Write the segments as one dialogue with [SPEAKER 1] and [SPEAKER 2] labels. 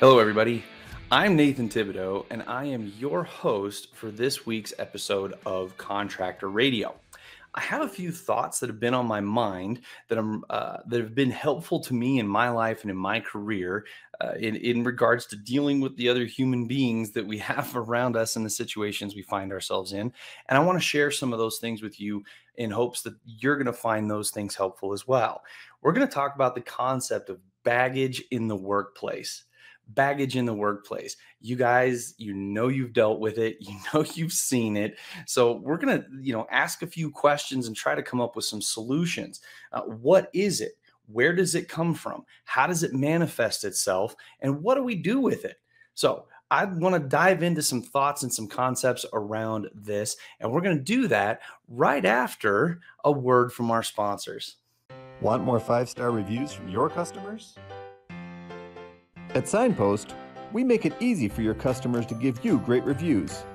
[SPEAKER 1] Hello, everybody. I'm Nathan Tebedo, and I am your host for this week's episode of Contractor Radio. I have a few thoughts that have been on my mind that have been helpful to me in my life and in my career in regards to dealing with the other human beings that we have around us and the situations we find ourselves in. And I want to share some of those things with you in hopes that you're going to find those things helpful as well. We're going to talk about the concept of baggage in the workplace. Baggage in the workplace. You guys, you've dealt with it, you've seen it. So we're going to, ask a few questions and try to come up with some solutions. What is it? Where does it come from? How does it manifest itself? And what do we do with it? So I want to dive into some thoughts and some concepts around this. And we're going to do that right after a word from our sponsors.
[SPEAKER 2] Want more 5-star reviews from your customers? At Signpost, we make it easy for your customers to give you great reviews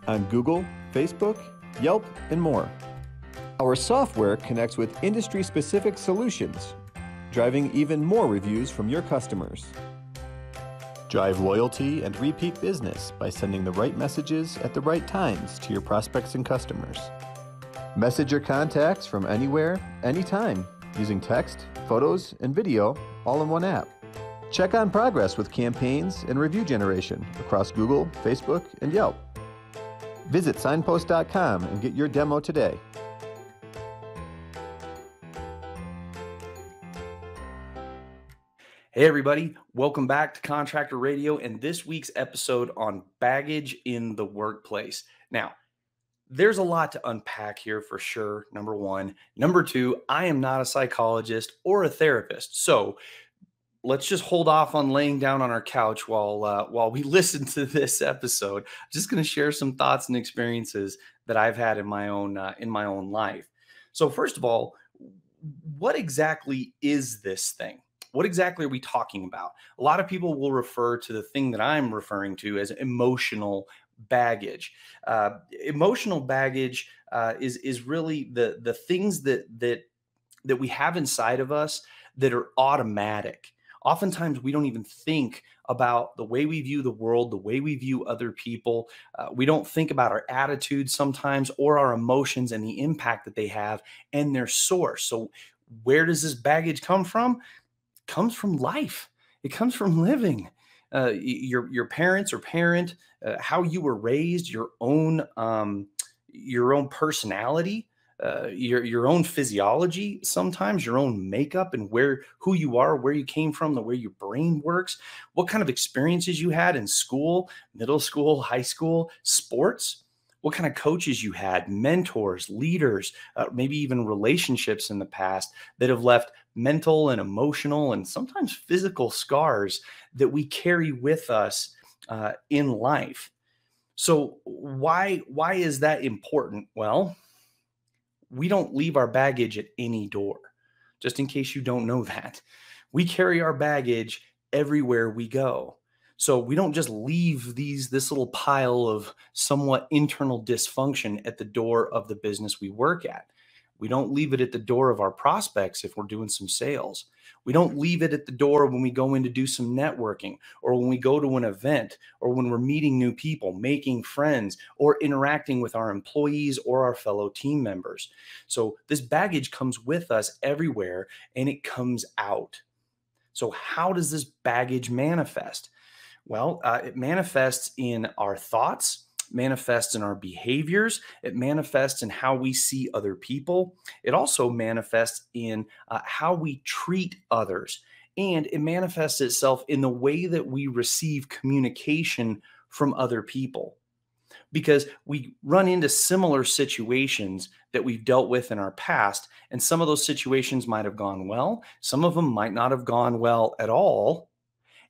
[SPEAKER 2] on Google, Facebook, Yelp, and more. Our software connects with industry-specific solutions, driving even more reviews from your customers. Drive loyalty and repeat business by sending the right messages at the right times to your prospects and customers. Message your contacts from anywhere, anytime, using text, photos, and video all in one app. Check on progress with campaigns and review generation across Google, Facebook, and Yelp. Visit signpost.com and get your demo today.
[SPEAKER 1] Hey everybody, welcome back to Contractor Radio and this week's episode on baggage in the workplace. Now, there's a lot to unpack here for sure, number one. Number two, I am not a psychologist or a therapist, so let's just hold off on laying down on our couch while we listen to this episode. I'm just going to share some thoughts and experiences that I've had in my own life. So first of all, what exactly is this thing? What exactly are we talking about? A lot of people will refer to the thing that I'm referring to as emotional baggage. Emotional baggage is really the things that we have inside of us that are automatic. Oftentimes, we don't even think about the way we view the world, the way we view other people. We don't think about our attitudes sometimes or our emotions and the impact that they have and their source. So where does this baggage come from? It comes from life. It comes from living. Your parents or parent, how you were raised, your own personality, your own physiology, sometimes your own makeup and who you are, where you came from, the way your brain works, what kind of experiences you had in school, middle school, high school, sports, what kind of coaches you had, mentors, leaders, maybe even relationships in the past that have left mental and emotional and sometimes physical scars that we carry with us in life. So why is that important? Well, we don't leave our baggage at any door, just in case you don't know that. We carry our baggage everywhere we go. So we don't just leave this little pile of somewhat internal dysfunction at the door of the business we work at. We don't leave it at the door of our prospects if we're doing some sales. We don't leave it at the door when we go in to do some networking or when we go to an event or when we're meeting new people, making friends, or interacting with our employees or our fellow team members. So this baggage comes with us everywhere and it comes out. So how does this baggage manifest? Well, it manifests in our thoughts, manifests in our behaviors. It manifests in how we see other people. It also manifests in how we treat others. And it manifests itself in the way that we receive communication from other people. Because we run into similar situations that we've dealt with in our past. And some of those situations might have gone well. Some of them might not have gone well at all.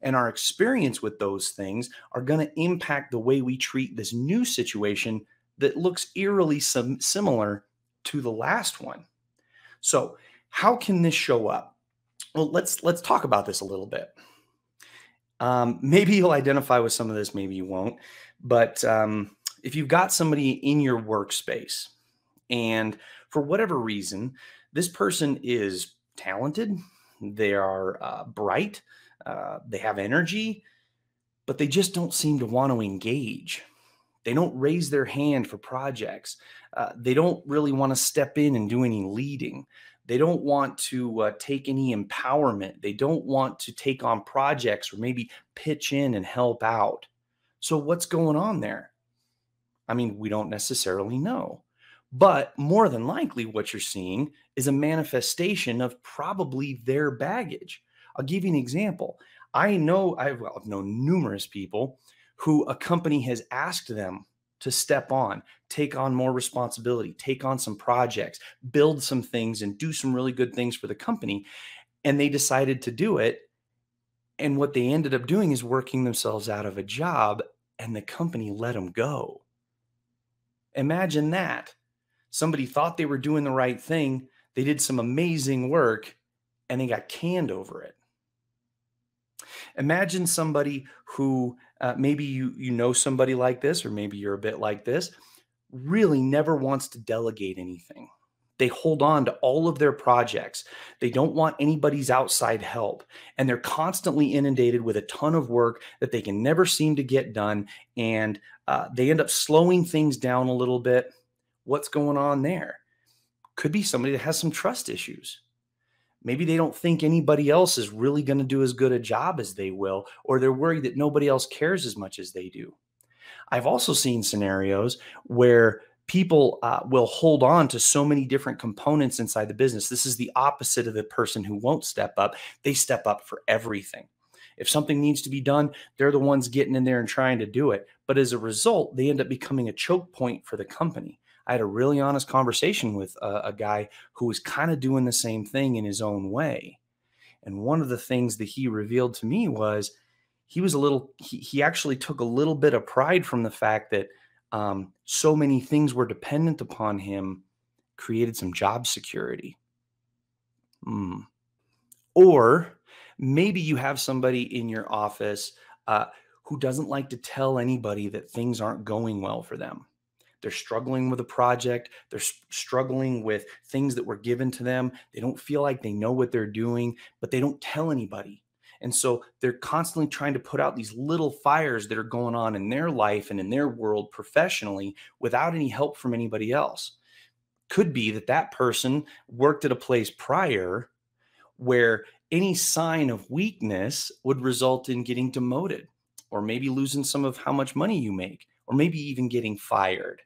[SPEAKER 1] And our experience with those things are going to impact the way we treat this new situation that looks eerily similar to the last one. So how can this show up? Well, let's talk about this a little bit. Maybe you'll identify with some of this, maybe you won't. But if you've got somebody in your workspace and for whatever reason, this person is talented, they are bright, they have energy, but they just don't seem to want to engage. They don't raise their hand for projects. They don't really want to step in and do any leading. They don't want to take any empowerment. They don't want to take on projects or maybe pitch in and help out. So what's going on there? I mean, we don't necessarily know. But more than likely, what you're seeing is a manifestation of probably their baggage. I'll give you an example. I've known numerous people who a company has asked them to step on, take on more responsibility, take on some projects, build some things, and do some really good things for the company. And they decided to do it. And what they ended up doing is working themselves out of a job, and the company let them go. Imagine that. Somebody thought they were doing the right thing. They did some amazing work and they got canned over it. Imagine somebody who maybe you know somebody like this, or maybe you're a bit like this, really never wants to delegate anything. They hold on to all of their projects. They don't want anybody's outside help. And they're constantly inundated with a ton of work that they can never seem to get done. And they end up slowing things down a little bit. What's going on there? Could be somebody that has some trust issues. Maybe they don't think anybody else is really going to do as good a job as they will, or they're worried that nobody else cares as much as they do. I've also seen scenarios where people will hold on to so many different components inside the business. This is the opposite of the person who won't step up. They step up for everything. If something needs to be done, they're the ones getting in there and trying to do it. But as a result, they end up becoming a choke point for the company. I had a really honest conversation with a guy who was kind of doing the same thing in his own way. And one of the things that he revealed to me was he actually took a little bit of pride from the fact that so many things were dependent upon him, created some job security. Or maybe you have somebody in your office who doesn't like to tell anybody that things aren't going well for them. They're struggling with a project. They're struggling with things that were given to them. They don't feel like they know what they're doing, but they don't tell anybody. And so they're constantly trying to put out these little fires that are going on in their life and in their world professionally without any help from anybody else. Could be that that person worked at a place prior where any sign of weakness would result in getting demoted, or maybe losing some of how much money you make, or maybe even getting fired.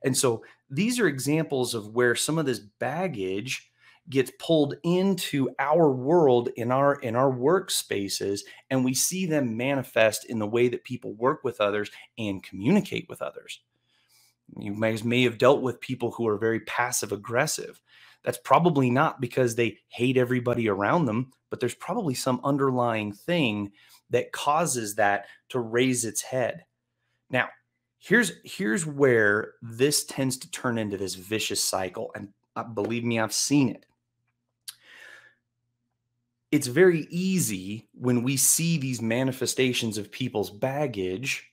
[SPEAKER 1] And so these are examples of where some of this baggage gets pulled into our world, in our workspaces, and we see them manifest in the way that people work with others and communicate with others. You may have dealt with people who are very passive aggressive. That's probably not because they hate everybody around them, but there's probably some underlying thing that causes that to raise its head. Now, here's where this tends to turn into this vicious cycle. And believe me, I've seen it. It's very easy when we see these manifestations of people's baggage.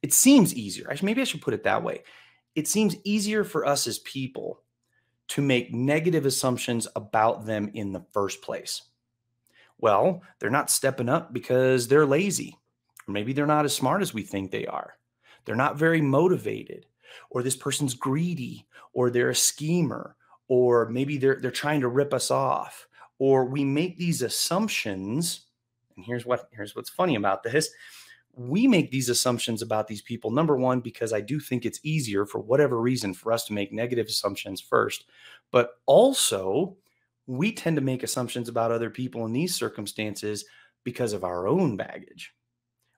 [SPEAKER 1] It seems easier. Maybe I should put it that way. It seems easier for us as people to make negative assumptions about them in the first place. Well, they're not stepping up because they're lazy, or maybe they're not as smart as we think they are. They're not very motivated, or this person's greedy, or they're a schemer, or maybe they're trying to rip us off. Or we make these assumptions, and here's what's funny about this. We make these assumptions about these people, number one, because I do think it's easier for whatever reason for us to make negative assumptions first. But also, we tend to make assumptions about other people in these circumstances because of our own baggage.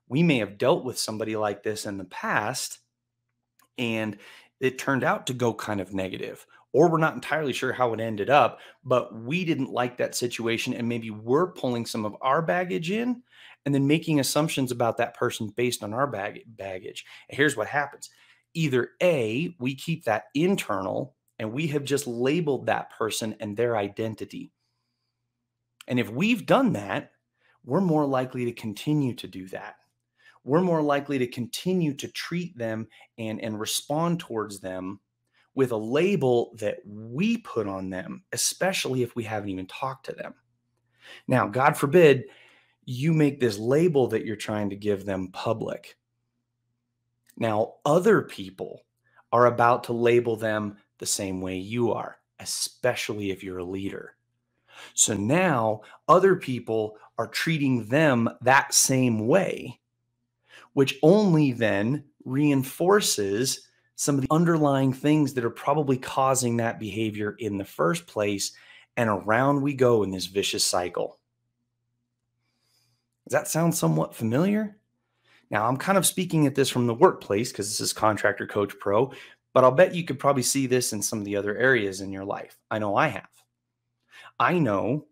[SPEAKER 1] We may have dealt with somebody like this in the past, and it turned out to go kind of negative, or we're not entirely sure how it ended up, but we didn't like that situation, and maybe we're pulling some of our baggage in and then making assumptions about that person based on our baggage. And here's what happens. Either A, we keep that internal and we have just labeled that person and their identity. And if we've done that, we're more likely to continue to do that. We're more likely to continue to treat them and respond towards them with a label that we put on them, especially if we haven't even talked to them. Now, God forbid, you make this label that you're trying to give them public. Now, other people are about to label them the same way you are, especially if you're a leader. So now other people are treating them that same way, which only then reinforces some of the underlying things that are probably causing that behavior in the first place. And around we go in this vicious cycle. Does that sound somewhat familiar? Now, I'm kind of speaking at this from the workplace because this is Contractor Coach Pro, but I'll bet you could probably see this in some of the other areas in your life. I know I have. I know,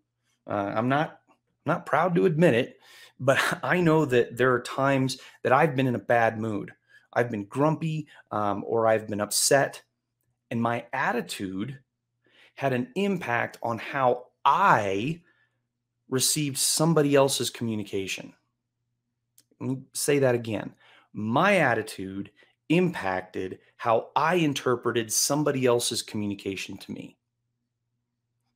[SPEAKER 1] I'm not proud to admit it, but I know that there are times that I've been in a bad mood. I've been grumpy, or I've been upset, and my attitude had an impact on how I received somebody else's communication. Let me say that again. My attitude impacted how I interpreted somebody else's communication to me.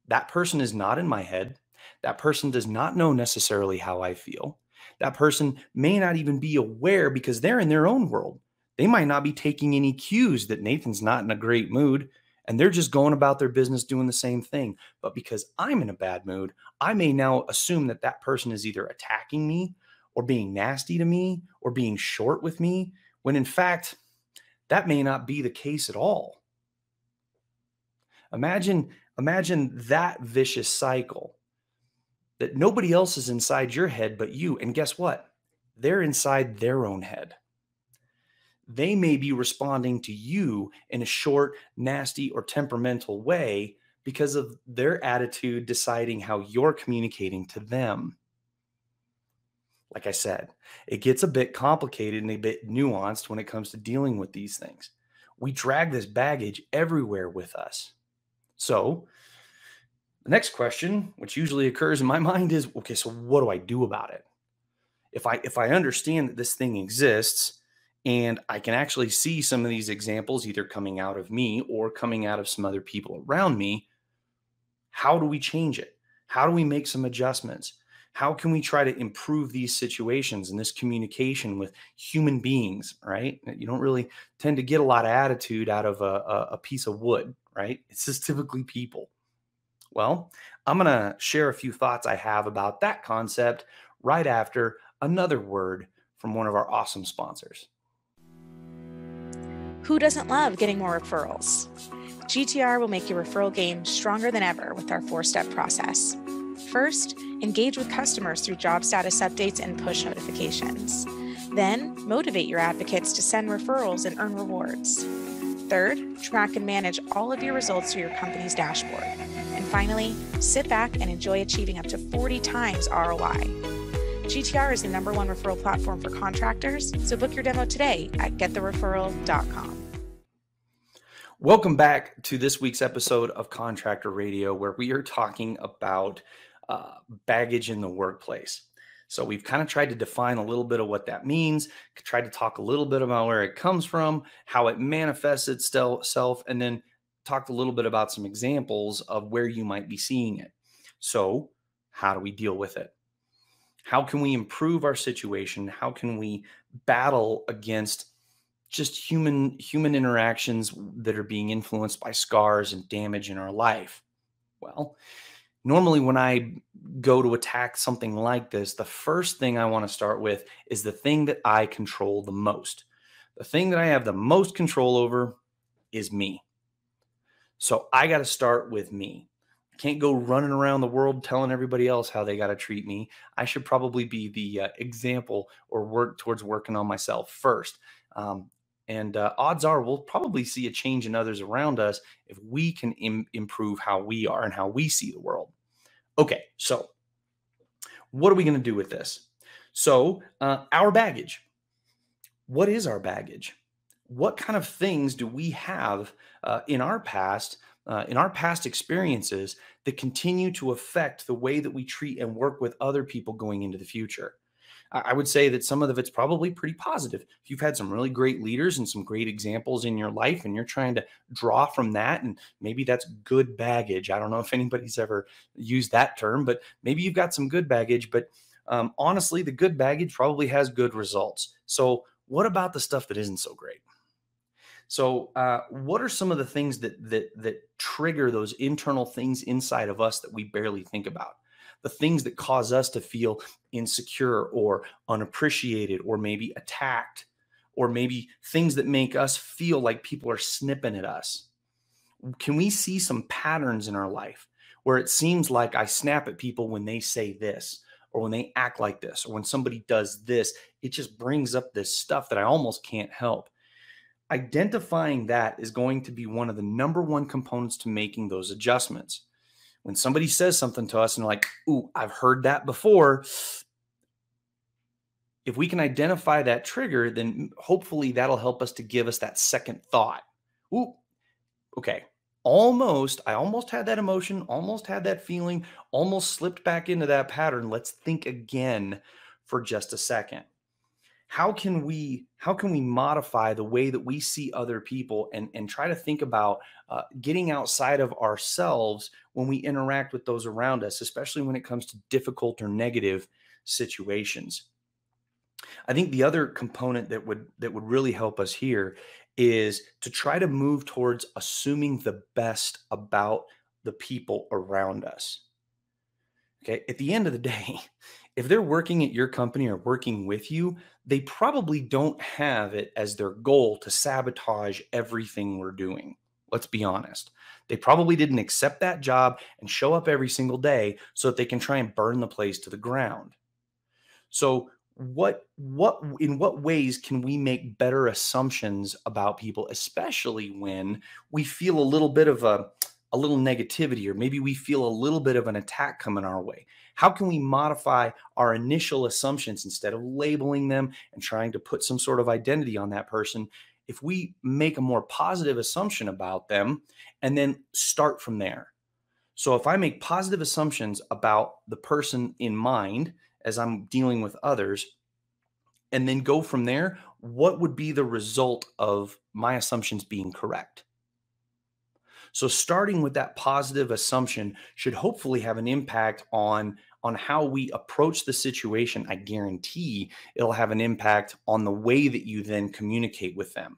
[SPEAKER 1] That person is not in my head. That person does not know necessarily how I feel. That person may not even be aware because they're in their own world. They might not be taking any cues that Nathan's not in a great mood and they're just going about their business doing the same thing. But because I'm in a bad mood, I may now assume that that person is either attacking me or being nasty to me or being short with me, when in fact, that may not be the case at all. Imagine that vicious cycle that nobody else is inside your head but you. And guess what? They're inside their own head. They may be responding to you in a short, nasty, or temperamental way because of their attitude deciding how you're communicating to them. Like I said, it gets a bit complicated and a bit nuanced when it comes to dealing with these things. We drag this baggage everywhere with us. So the next question, which usually occurs in my mind, is, okay, so what do I do about it? If I understand that this thing exists and I can actually see some of these examples either coming out of me or coming out of some other people around me, how do we change it? How do we make some adjustments? How can we try to improve these situations and this communication with human beings, right? You don't really tend to get a lot of attitude out of a piece of wood, right? It's just typically people. Well, I'm going to share a few thoughts I have about that concept right after another word from one of our awesome sponsors.
[SPEAKER 3] Who doesn't love getting more referrals? GTR will make your referral game stronger than ever with our 4-step process. First, engage with customers through job status updates and push notifications. Then, motivate your advocates to send referrals and earn rewards. Third, track and manage all of your results through your company's dashboard. And finally, sit back and enjoy achieving up to 40 times ROI. GTR is the #1 referral platform for contractors, so book your demo today at getthereferral.com.
[SPEAKER 1] Welcome back to this week's episode of Contractor Radio, where we are talking about baggage in the workplace. So we've kind of tried to define a little bit of what that means, tried to talk a little bit about where it comes from, how it manifests itself, and then talked a little bit about some examples of where you might be seeing it. So how do we deal with it? How can we improve our situation? How can we battle against just human interactions that are being influenced by scars and damage in our life? Well, normally when I go to attack something like this, the first thing I want to start with is the thing that I control the most. The thing that I have the most control over is me. So I got to start with me. I can't go running around the world telling everybody else how they got to treat me. I should probably be the example or work towards working on myself first. And odds are we'll probably see a change in others around us if we can improve how we are and how we see the world. Okay, so what are we going to do with this? So our baggage. What is our baggage? What kind of things do we have in our past experiences that continue to affect the way that we treat and work with other people going into the future? I would say that some of it's probably pretty positive. If you've had some really great leaders and some great examples in your life and you're trying to draw from that, and maybe that's good baggage. I don't know if anybody's ever used that term, but maybe you've got some good baggage. But Honestly, the good baggage probably has good results. So what about the stuff that isn't so great? So, what are some of the things that trigger those internal things inside of us that we barely think about? The things that cause us to feel insecure or unappreciated, or maybe attacked, or maybe things that make us feel like people are snipping at us. Can we see some patterns in our life where it seems like I snap at people when they say this, or when they act like this, or when somebody does this? It just brings up this stuff that I almost can't help. Identifying that is going to be one of the number one components to making those adjustments. When somebody says something to us and like, ooh, I've heard that before. If we can identify that trigger, then hopefully that'll help us to give us that second thought. Ooh, okay. I almost had that emotion, almost had that feeling, almost slipped back into that pattern. Let's think again for just a second. How can we modify the way that we see other people, and try to think about getting outside of ourselves when we interact with those around us, especially when it comes to difficult or negative situations? I think the other component that would really help us here is to try to move towards assuming the best about the people around us. Okay. At the end of the day, if they're working at your company or working with you, they probably don't have it as their goal to sabotage everything we're doing. Let's be honest. They probably didn't accept that job and show up every single day so that they can try and burn the place to the ground. So in what ways can we make better assumptions about people, especially when we feel a little bit of a little negativity, or maybe we feel a little bit of an attack coming our way? How can we modify our initial assumptions instead of labeling them and trying to put some sort of identity on that person? If we make a more positive assumption about them and then start from there. So if I make positive assumptions about the person in mind as I'm dealing with others, and then go from there, what would be the result of my assumptions being correct? So starting with that positive assumption should hopefully have an impact on how we approach the situation. I guarantee it'll have an impact on the way that you then communicate with them.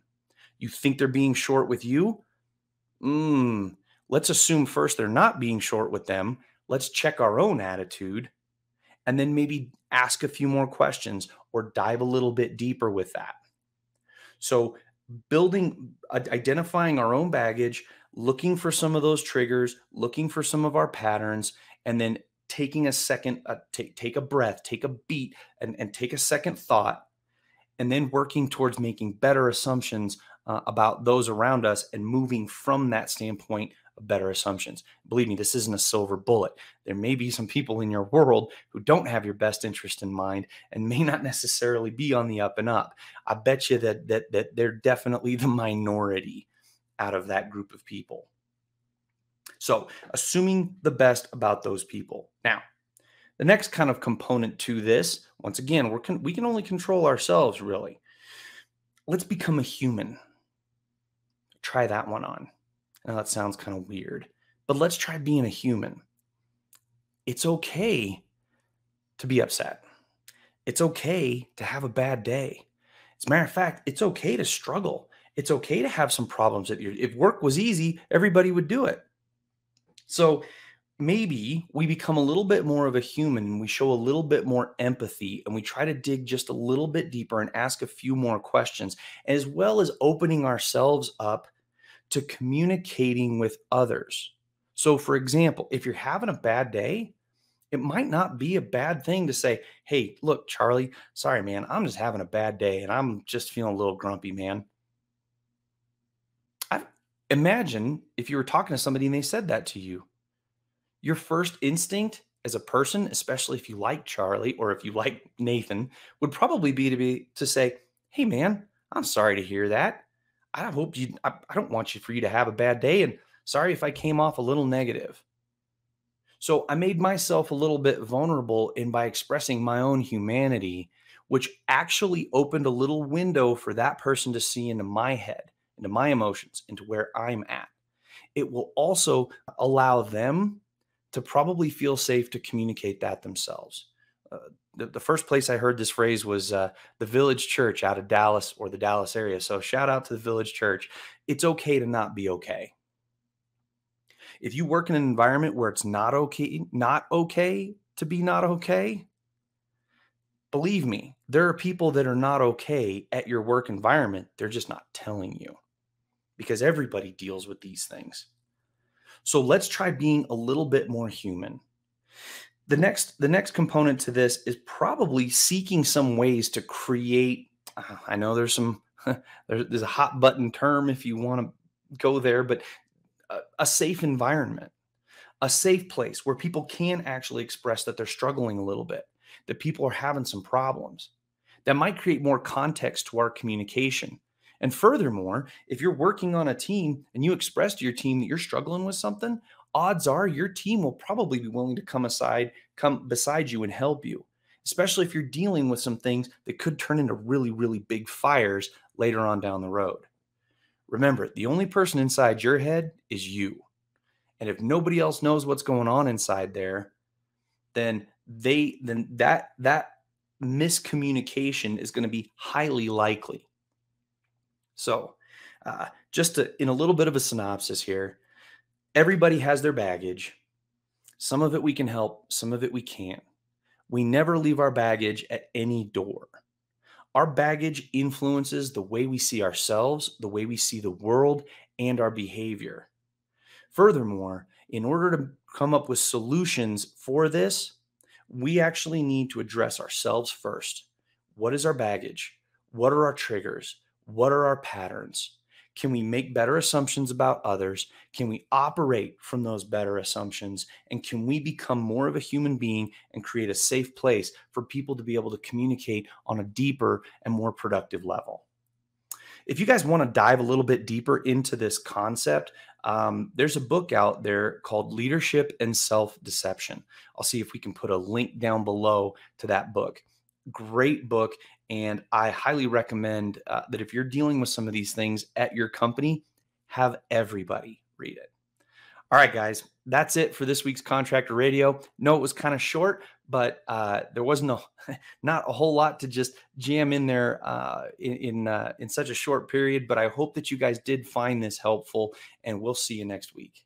[SPEAKER 1] You think they're being short with you? Let's assume first they're not being short with them. Let's check our own attitude, and then maybe ask a few more questions or dive a little bit deeper with that. So identifying our own baggage, looking for some of those triggers, looking for some of our patterns, and then taking a second, take a breath, take a beat, and take a second thought, and then working towards making better assumptions about those around us, and moving from that standpoint of better assumptions. Believe me, this isn't a silver bullet. There may be some people in your world who don't have your best interest in mind and may not necessarily be on the up and up. I bet you that they're definitely the minority out of that group of people. So assuming the best about those people. Now, the next kind of component to this, once again, we can only control ourselves, really. Let's become a human. Try that one on. Now, that sounds kind of weird, but let's try being a human. It's okay to be upset. It's okay to have a bad day. As a matter of fact, it's okay to struggle. It's okay to have some problems. If work was easy, everybody would do it. So maybe we become a little bit more of a human, and we show a little bit more empathy, and we try to dig just a little bit deeper and ask a few more questions, as well as opening ourselves up to communicating with others. So for example, if you're having a bad day, it might not be a bad thing to say, hey, look, Charlie, sorry, man, I'm just having a bad day and I'm just feeling a little grumpy, man. Imagine if you were talking to somebody and they said that to you. Your first instinct as a person, especially if you like Charlie or if you like Nathan, would probably be to say, hey, man, I'm sorry to hear that. I don't want you for you to have a bad day, and sorry if I came off a little negative. So I made myself a little bit vulnerable by expressing my own humanity, which actually opened a little window for that person to see into my head, into my emotions, into where I'm at. It will also allow them to probably feel safe to communicate that themselves. the first place I heard this phrase was the Village Church out of Dallas or the Dallas area. So shout out to the Village Church. It's okay to not be okay. If you work in an environment where it's not okay to be not okay, believe me, there are people that are not okay at your work environment. They're just not telling you, because everybody deals with these things. So let's try being a little bit more human. The next component to this is probably seeking some ways to create, I know there's some, there's a hot button term if you want to go there, but a safe environment, a safe place where people can actually express that they're struggling a little bit, that people are having some problems. That might create more context to our communication. And furthermore, if you're working on a team and you express to your team that you're struggling with something, odds are your team will probably be willing to come beside you and help you, especially if you're dealing with some things that could turn into really, really big fires later on down the road. Remember, the only person inside your head is you. And if nobody else knows what's going on inside there, then that miscommunication is going to be highly likely. So in a little bit of a synopsis here, everybody has their baggage. Some of it we can help, some of it we can't. We never leave our baggage at any door. Our baggage influences the way we see ourselves, the way we see the world, and our behavior. Furthermore, in order to come up with solutions for this, we actually need to address ourselves first. What is our baggage? What are our triggers? What are our patterns? Can we make better assumptions about others? Can we operate from those better assumptions? And can we become more of a human being and create a safe place for people to be able to communicate on a deeper and more productive level? If you guys want to dive a little bit deeper into this concept, there's a book out there called Leadership and Self-Deception. I'll see if we can put a link down below to that book. Great book. And I highly recommend that if you're dealing with some of these things at your company, have everybody read it. All right, guys, that's it for this week's Contractor Radio. No, it was kind of short, but there wasn't not a whole lot to just jam in there in such a short period. But I hope that you guys did find this helpful, and we'll see you next week.